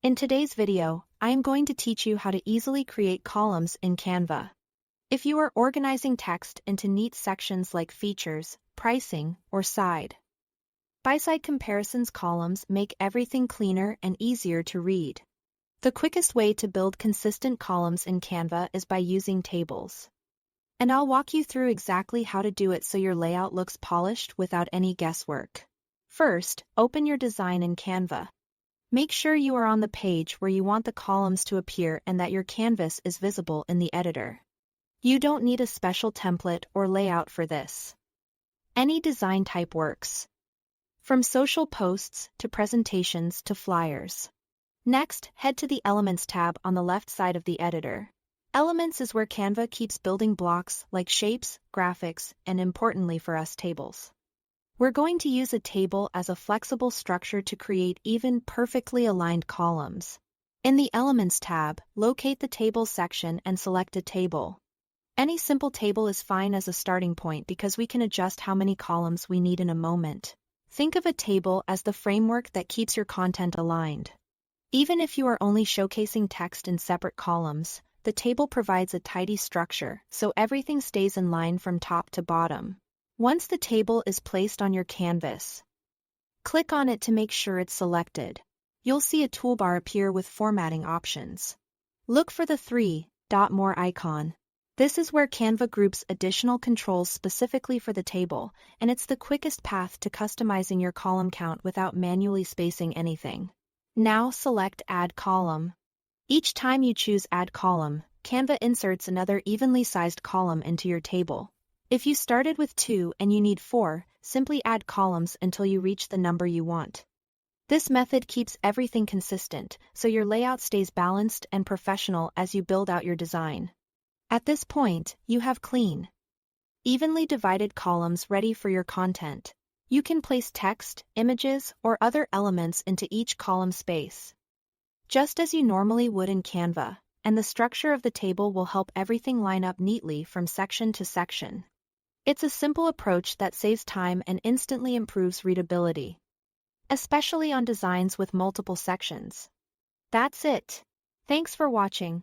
In today's video, I am going to teach you how to easily create columns in Canva. If you are organizing text into neat sections like features, pricing, or side-by-side comparisons, columns make everything cleaner and easier to read. The quickest way to build consistent columns in Canva is by using tables. And I'll walk you through exactly how to do it so your layout looks polished without any guesswork. First, open your design in Canva. Make sure you are on the page where you want the columns to appear and that your canvas is visible in the editor. You don't need a special template or layout for this. Any design type works, from social posts to presentations to flyers. Next, head to the Elements tab on the left side of the editor. Elements is where Canva keeps building blocks like shapes, graphics, and importantly for us, tables. We're going to use a table as a flexible structure to create even perfectly aligned columns. In the Elements tab, locate the Tables section and select a table. Any simple table is fine as a starting point because we can adjust how many columns we need in a moment. Think of a table as the framework that keeps your content aligned. Even if you are only showcasing text in separate columns, the table provides a tidy structure so everything stays in line from top to bottom. Once the table is placed on your canvas, click on it to make sure it's selected. You'll see a toolbar appear with formatting options. Look for the 3-dot more icon. This is where Canva groups additional controls specifically for the table, and it's the quickest path to customizing your column count without manually spacing anything. Now select Add Column. Each time you choose Add Column, Canva inserts another evenly sized column into your table. If you started with 2 and you need 4, simply add columns until you reach the number you want. This method keeps everything consistent, so your layout stays balanced and professional as you build out your design. At this point, you have clean, evenly divided columns ready for your content. You can place text, images, or other elements into each column space, just as you normally would in Canva, and the structure of the table will help everything line up neatly from section to section. It's a simple approach that saves time and instantly improves readability, especially on designs with multiple sections. That's it. Thanks for watching.